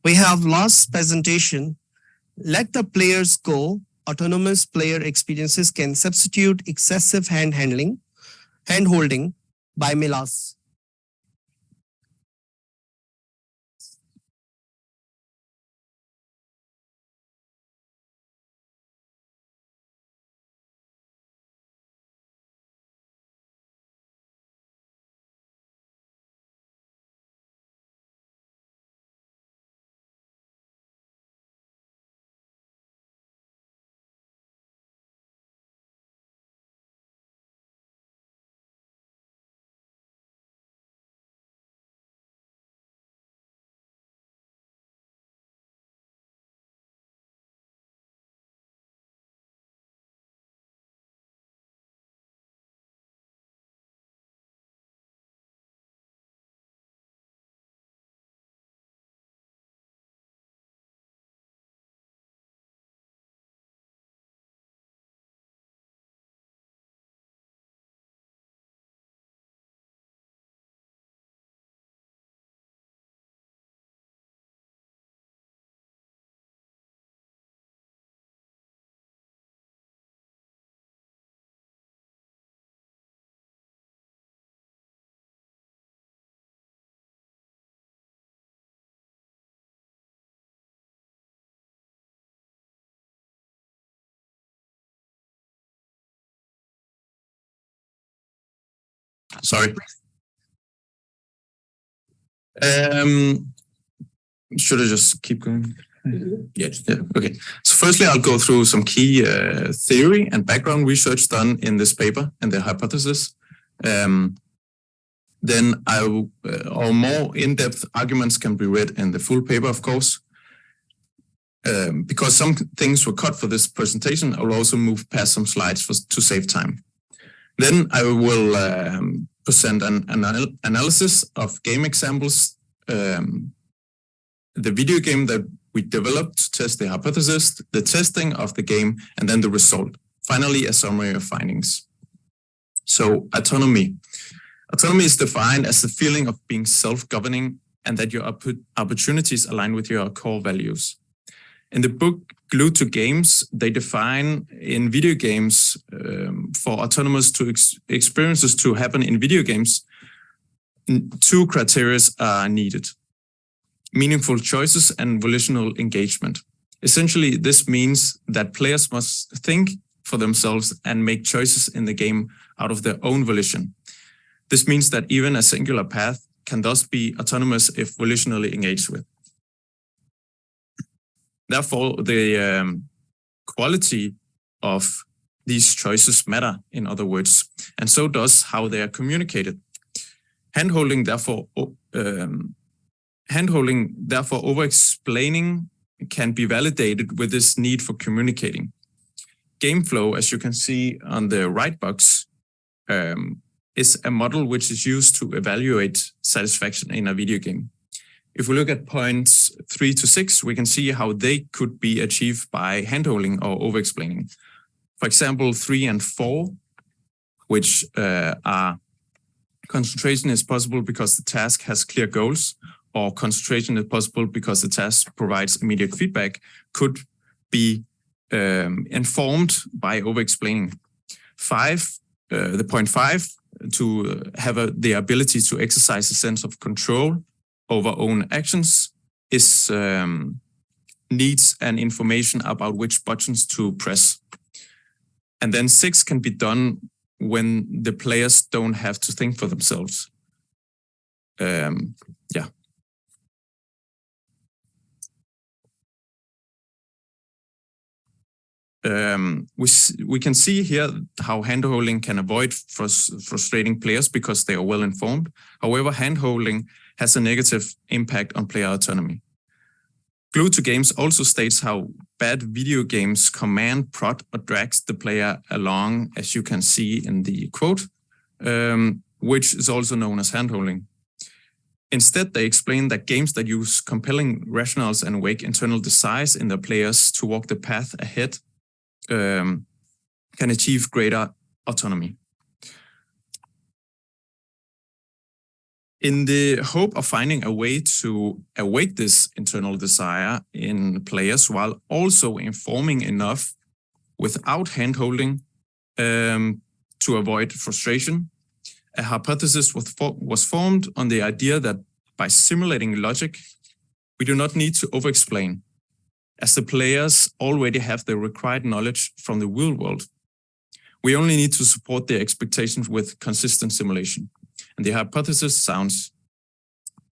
We have last presentation. Let the players go. Autonomous player experiences can substitute excessive hand-holding by Milas. Sorry. Should I just keep going? Yes. Yeah. Okay. So firstly, I'll go through some key theory and background research done in this paper and the hypothesis. Then our more in-depth arguments can be read in the full paper, of course. Because some things were cut for this presentation, I will also move past some slides to save time. Then I will present an analysis of game examples, the video game that we developed to test the hypothesis, the testing of the game, and then the result. Finally, a summary of findings. So autonomy. Autonomy is defined as the feeling of being self-governing and that your opportunities align with your core values. In the book Glued to Games, they define in video games for autonomous experiences to happen in video games, two criteria are needed: meaningful choices and volitional engagement. Essentially, this means that players must think for themselves and make choices in the game out of their own volition. This means that even a singular path can thus be autonomous if volitionally engaged with. Therefore, the quality of these choices matter, in other words, and so does how they are communicated. Handholding, therefore, over-explaining can be validated with this need for communicating. Game flow, as you can see on the right box, is a model which is used to evaluate satisfaction in a video game. If we look at points 3 to 6, we can see how they could be achieved by handholding or over-explaining. For example, 3 and 4, which are concentration is possible because the task has clear goals, or concentration is possible because the task provides immediate feedback, could be informed by over-explaining. 5, the point 5, to have the ability to exercise a sense of control over own actions is needs and information about which buttons to press. And then 6 can be done when the players don't have to think for themselves. Yeah. We can see here how handholding can avoid frustrating players because they are well informed. However, handholding has a negative impact on player autonomy. Glued to Games also states how bad video games command, prod, or drags the player along, as you can see in the quote, which is also known as handholding. Instead, they explain that games that use compelling rationales and wake internal desires in their players to walk the path ahead can achieve greater autonomy. In the hope of finding a way to awake this internal desire in players while also informing enough without handholding to avoid frustration, a hypothesis was formed on the idea that by simulating logic, we do not need to over-explain, as the players already have the required knowledge from the real world. We only need to support their expectations with consistent simulation. And the hypothesis sounds: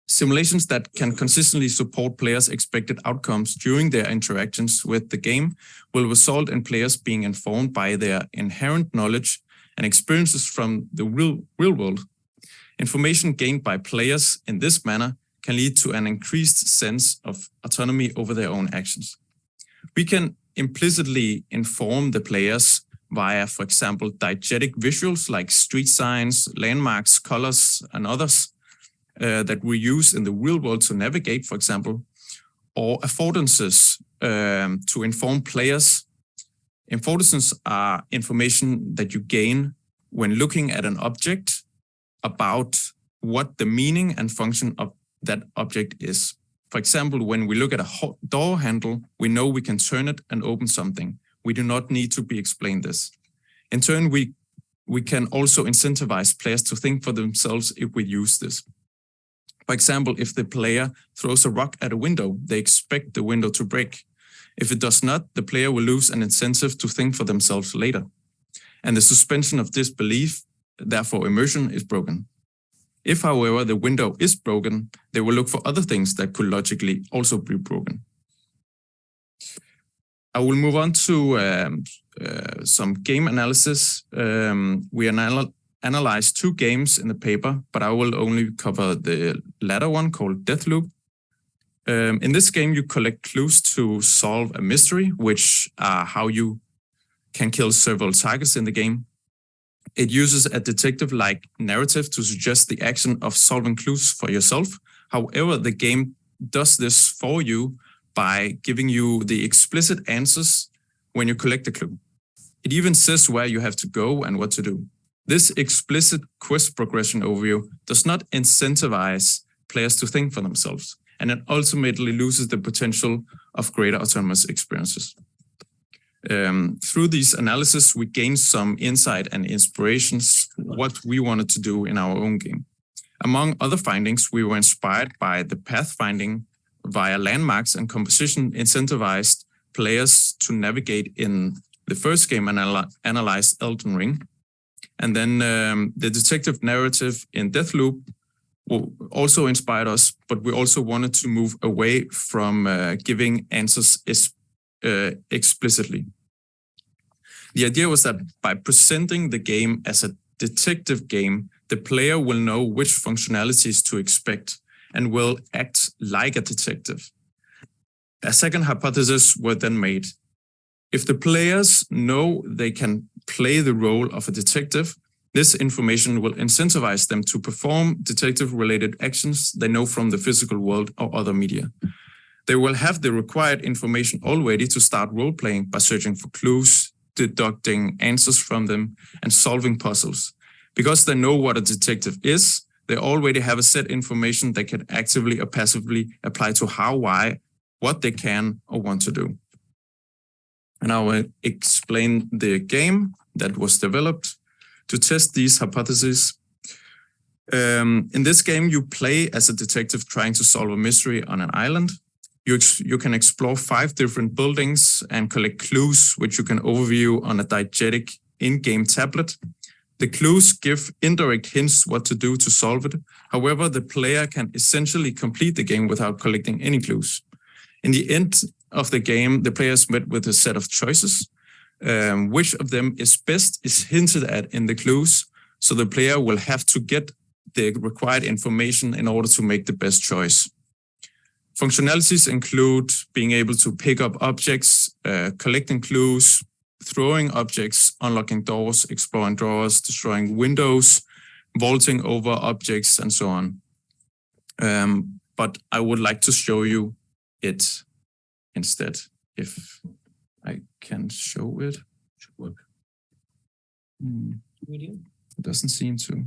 simulations that can consistently support players' expected outcomes during their interactions with the game will result in players being informed by their inherent knowledge and experiences from the real world. Information gained by players in this manner can lead to an increased sense of autonomy over their own actions. We can implicitly inform the players via, for example, diegetic visuals like street signs, landmarks, colors, and others that we use in the real world to navigate, for example, or affordances to inform players. Affordances are information that you gain when looking at an object about what the meaning and function of that object is. For example, when we look at a door handle, we know we can turn it and open something. We do not need to be explained this. In turn, we can also incentivize players to think for themselves if we use this. For example, if the player throws a rock at a window, they expect the window to break. If it does not, the player will lose an incentive to think for themselves later. And the suspension of disbelief, therefore immersion, is broken. If, however, the window is broken, they will look for other things that could logically also be broken. I will move on to some game analysis. We analyzed 2 games in the paper, but I will only cover the latter one called Deathloop. In this game, you collect clues to solve a mystery, which are how you can kill several targets in the game. It uses a detective-like narrative to suggest the action of solving clues for yourself. However, the game does this for you by giving you the explicit answers when you collect the clue. It even says where you have to go and what to do. This explicit quest progression overview does not incentivize players to think for themselves, and it ultimately loses the potential of greater autonomous experiences. Through these analysis, we gained some insight and inspirations what we wanted to do in our own game. Among other findings, we were inspired by the pathfinding via landmarks and composition incentivized players to navigate in the first game analyzed Elden Ring. And then the detective narrative in Deathloop also inspired us, but we also wanted to move away from giving answers explicitly. The idea was that by presenting the game as a detective game, the player will know which functionalities to expect and will act like a detective. A second hypothesis was then made. If the players know they can play the role of a detective, this information will incentivize them to perform detective-related actions they know from the physical world or other media. They will have the required information already to start role-playing by searching for clues, deducting answers from them, and solving puzzles. Because they know what a detective is, they already have a set information they can actively or passively apply to how, why, what they can or want to do. And I will explain the game that was developed to test these hypotheses. In this game, you play as a detective trying to solve a mystery on an island. You can explore 5 different buildings and collect clues, which you can overview on a diegetic in-game tablet. The clues give indirect hints what to do to solve it. However, the player can essentially complete the game without collecting any clues. In the end of the game, the player is met with a set of choices. Which of them is best is hinted at in the clues, so the player will have to get the required information in order to make the best choice. Functionalities include being able to pick up objects, collecting clues, throwing objects, unlocking doors, exploring drawers, destroying windows, vaulting over objects, and so on. But I would like to show you it instead, if I can show it. Should work. Video? It doesn't seem to.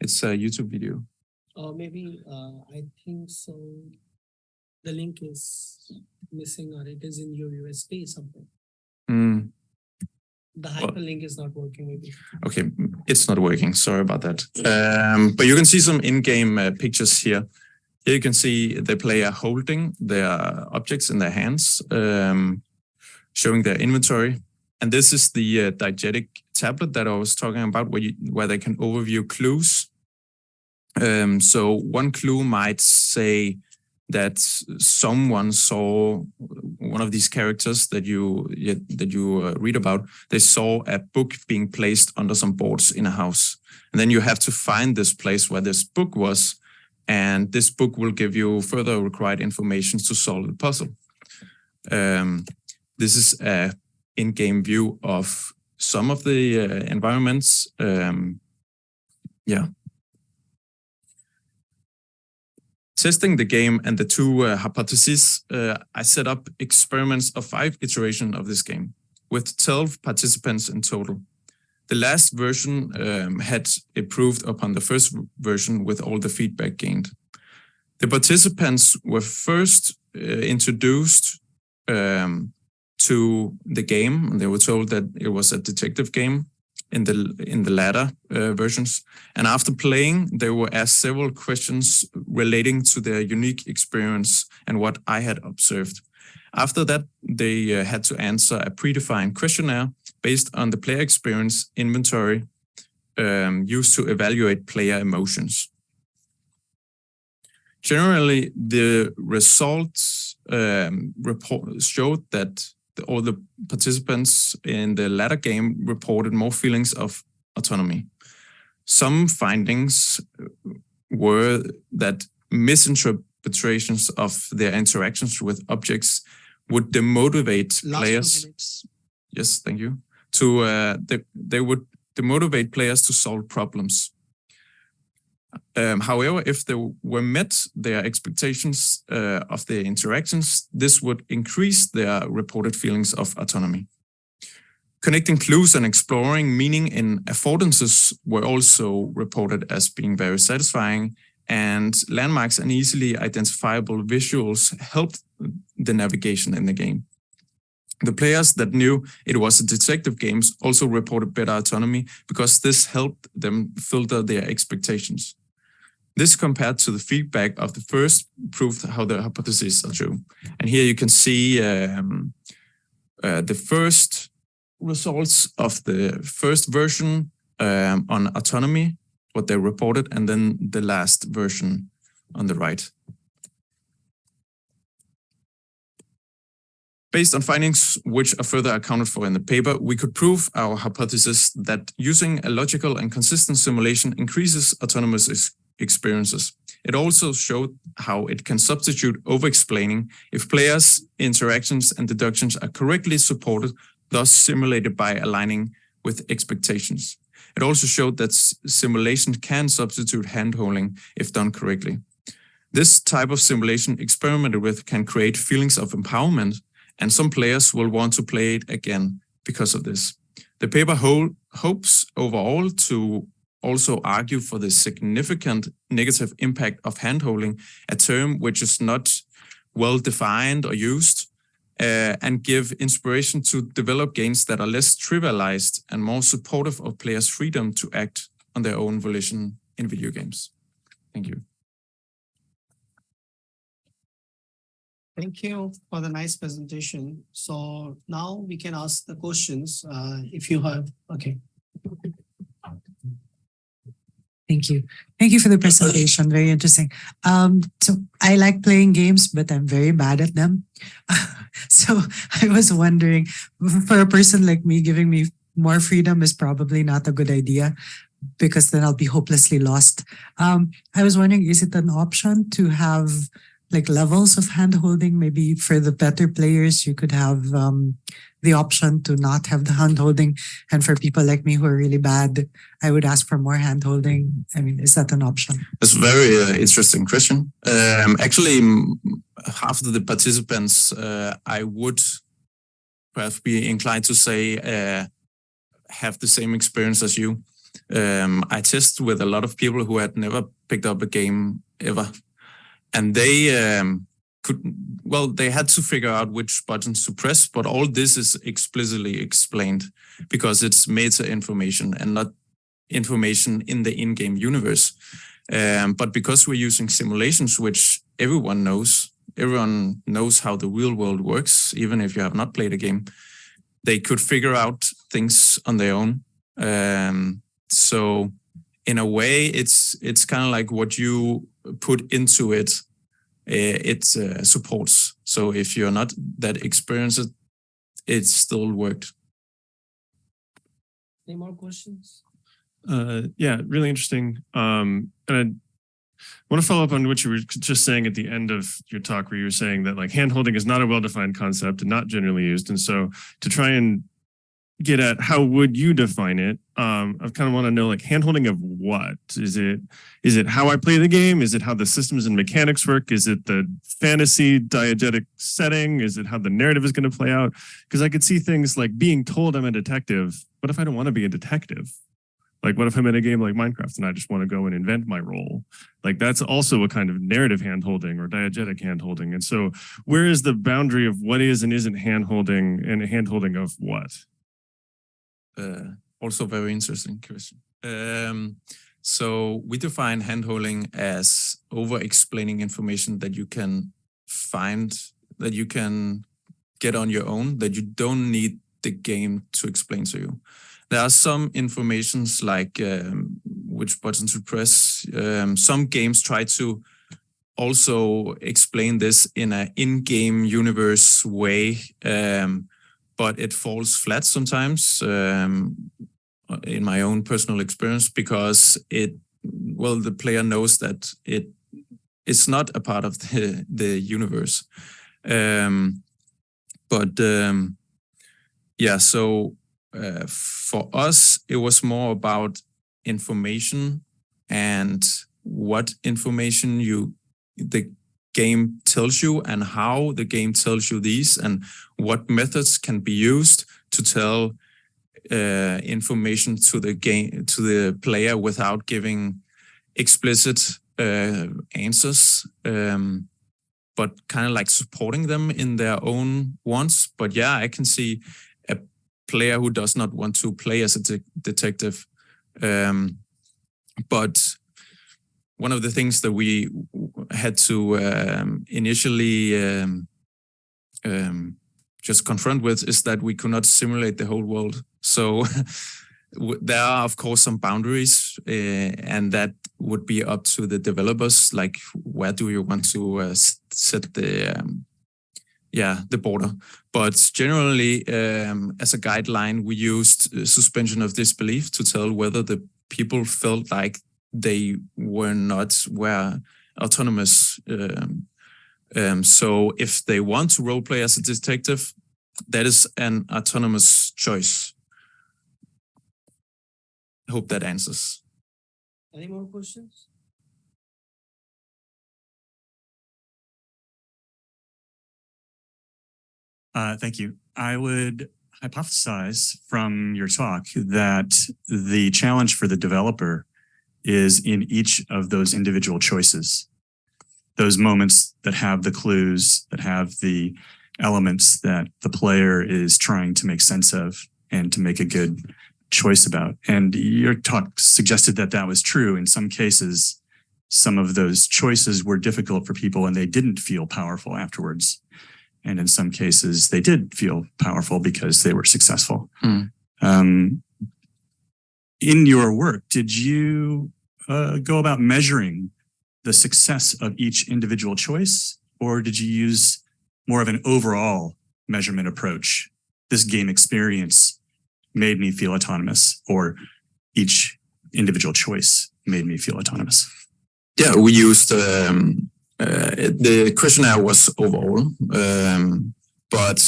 It's a YouTube video. Maybe I think so. The link is missing or it is in your USB something. Mm, The hyperlink is not working maybe. okay, it's not working. Sorry about that. But you can see some in-game pictures here. Here you can see the player holding their objects in their hands, showing their inventory. And this is the diegetic tablet that I was talking about, where they can overview clues. So one clue might say that someone saw one of these characters that you read about. They saw a book being placed under some boards in a house, and then you have to find this place where this book was, and this book will give you further required information to solve the puzzle. This is a in-game view of some of the environments. Testing the game and the two hypotheses, I set up experiments of 5 iterations of this game with 12 participants in total. The last version had improved upon the first version with all the feedback gained. The participants were first introduced to the game, and they were told that it was a detective game in the latter versions. And after playing, they were asked several questions relating to their unique experience and what I had observed. After that, they had to answer a predefined questionnaire based on the player experience inventory used to evaluate player emotions. Generally, the results showed that all the participants in the latter game reported more feelings of autonomy. Some findings were that misinterpretations of their interactions with objects would demotivate players. Yes, thank you. They would demotivate players to solve problems. However, if they were met their expectations of their interactions, this would increase their reported feelings of autonomy. Connecting clues and exploring meaning in affordances were also reported as being very satisfying, and landmarks and easily identifiable visuals helped the navigation in the game. The players that knew it was a detective game also reported better autonomy because this helped them filter their expectations. This compared to the feedback of the first proved how the hypotheses are true. And here you can see the first results of the first version on autonomy, what they reported, and then the last version on the right. Based on findings which are further accounted for in the paper, we could prove our hypothesis that using a logical and consistent simulation increases autonomous experiences. It also showed how it can substitute over-explaining if players' interactions and deductions are correctly supported, thus simulated by aligning with expectations. It also showed that simulation can substitute hand-holding if done correctly. This type of simulation experimented with can create feelings of empowerment, and some players will want to play it again because of this. The paper hopes overall to also argue for the significant negative impact of handholding, a term which is not well defined or used, and give inspiration to develop games that are less trivialized and more supportive of players' freedom to act on their own volition in video games. Thank you. Thank you for the nice presentation. So now we can ask the questions if you have. Okay. Thank you. Thank you for the presentation. Very interesting. So I like playing games, but I'm very bad at them. So I was wondering, for a person like me, giving me more freedom is probably not a good idea because then I'll be hopelessly lost. I was wondering, is it an option to have like levels of hand holding? Maybe for the better players, you could have the option to not have the hand holding. And for people like me who are really bad, I would ask for more hand holding. I mean, is that an option? That's a very interesting question. Actually, half of the participants, I would perhaps be inclined to say have the same experience as you. I test with a lot of people who had never picked up a game ever. And they they had to figure out which buttons to press, but all this is explicitly explained because it's meta information and not information in the in-game universe. But because we're using simulations, which everyone knows how the real world works, even if you have not played a game, they could figure out things on their own. So in a way, it's kind of like what you put into it, it supports. So if you're not that experienced, it still worked. Any more questions? Yeah, really interesting. And I want to follow up on what you were just saying at the end of your talk, where you were saying that like hand-holding is not a well-defined concept and not generally used. And so to try and get at how would you define it, I kind of want to know like hand-holding of what? Is it how I play the game? Is it how the systems and mechanics work? Is it the fantasy diegetic setting? Is it how the narrative is going to play out? Because I could see things like being told I'm a detective. What if I don't want to be a detective? Like, what if I'm in a game like Minecraft and I just want to go and invent my role? Like, that's also a kind of narrative hand-holding or diegetic hand-holding. And so where is the boundary of what is and isn't hand-holding, and hand-holding of what? Also very interesting question. So we define hand-holding as over-explaining information that you can find, that you can get on your own, that you don't need the game to explain to you. There are some informations like which button to press. Some games try to also explain this in an in-game universe way, but it falls flat sometimes in my own personal experience, because the player knows that it is not a part of the universe. So for us, it was more about information and what information the game tells you and how the game tells you these, and what methods can be used to tell information to the player without giving explicit answers, but kind of like supporting them in their own wants. But yeah, I can see a player who does not want to play as a detective. But one of the things that we had to initially just confront with is that we could not simulate the whole world. So there are, of course, some boundaries, and that would be up to the developers. Like, where do you want to set the border? But generally, as a guideline, we used suspension of disbelief to tell whether the people felt like they were autonomous. So if they want to roleplay as a detective, that is an autonomous choice. I hope that answers. Any more questions? Thank you. I would hypothesize from your talk that the challenge for the developer is in each of those individual choices, those moments that have the clues, that have the elements that the player is trying to make sense of and to make a good choice about. And your talk suggested that that was true. In some cases, some of those choices were difficult for people and they didn't feel powerful afterwards. And in some cases, they did feel powerful because they were successful. In your work, did you go about measuring the success of each individual choice, or did you use more of an overall measurement approach? This game experience made me feel autonomous, or each individual choice made me feel autonomous? Yeah, we used the questionnaire was overall, but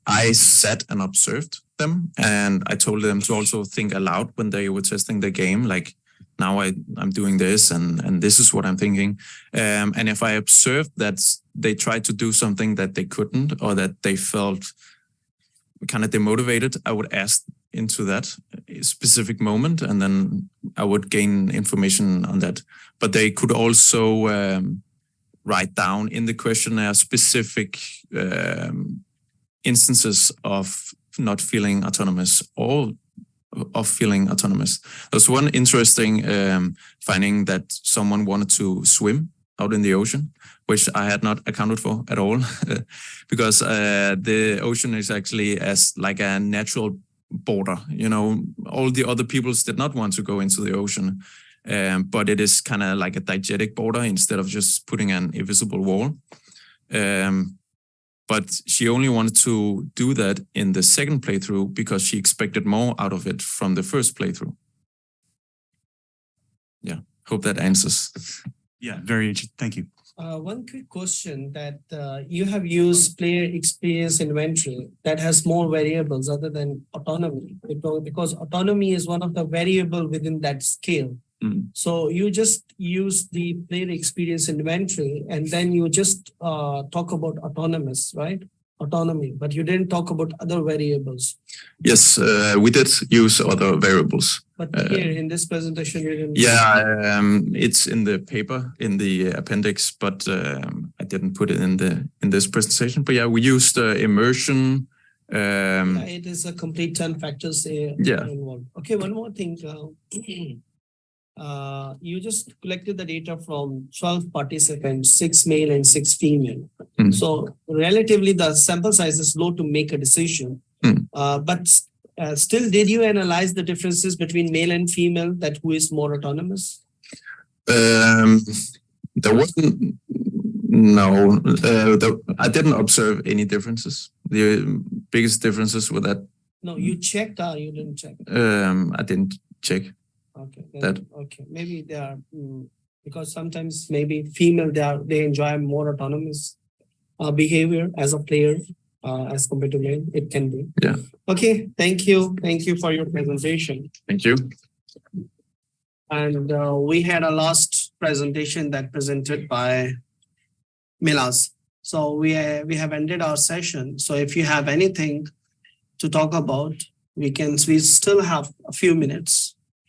I sat and observed them, and I told them to also think aloud when they were testing the game, like, now I'm doing this and this is what I'm thinking. And if I observed that they tried to do something that they couldn't, or that they felt kind of demotivated, I would ask into that specific moment, and then I would gain information on that. But they could also write down in the questionnaire specific instances of not feeling autonomous or of feeling autonomous. There's one interesting finding that someone wanted to swim out in the ocean, which I had not accounted for at all, because the ocean is actually as like a natural border. You know, all the other peoples did not want to go into the ocean, but it is kind of like a diegetic border instead of just putting an invisible wall. But she only wanted to do that in the second playthrough because she expected more out of it from the first playthrough. Yeah, hope that answers. Yeah, very interesting. Thank you. One quick question that you have used player experience inventory that has more variables other than autonomy, because autonomy is one of the variable within that scale. Mm. So you just use the player experience inventory and then you just talk about autonomous, right? Autonomy, but you didn't talk about other variables. Yes, we did use other variables. But here in this presentation, you didn't. Yeah, it's in the paper in the appendix, but I didn't put it in this presentation. But yeah, we used immersion. Yeah, it is a complete 10 factors involved. Okay, one more thing. You just collected the data from 12 participants, 6 male and 6 female. Mm. So relatively the sample size is low to make a decision. Mm. But still, did you analyze the differences between male and female, that who is more autonomous? There wasn't, no, I didn't observe any differences. The biggest differences were that. No, you checked or you didn't check? I didn't check. Okay. That. Okay. Maybe they are because sometimes maybe female they enjoy more autonomous behavior as a player as compared to male. It can be. Yeah. Okay. Thank you. Thank you for your presentation. Thank you. And we had a last presentation that presented by Milas. So we have ended our session. So if you have anything to talk about, we still have a few minutes.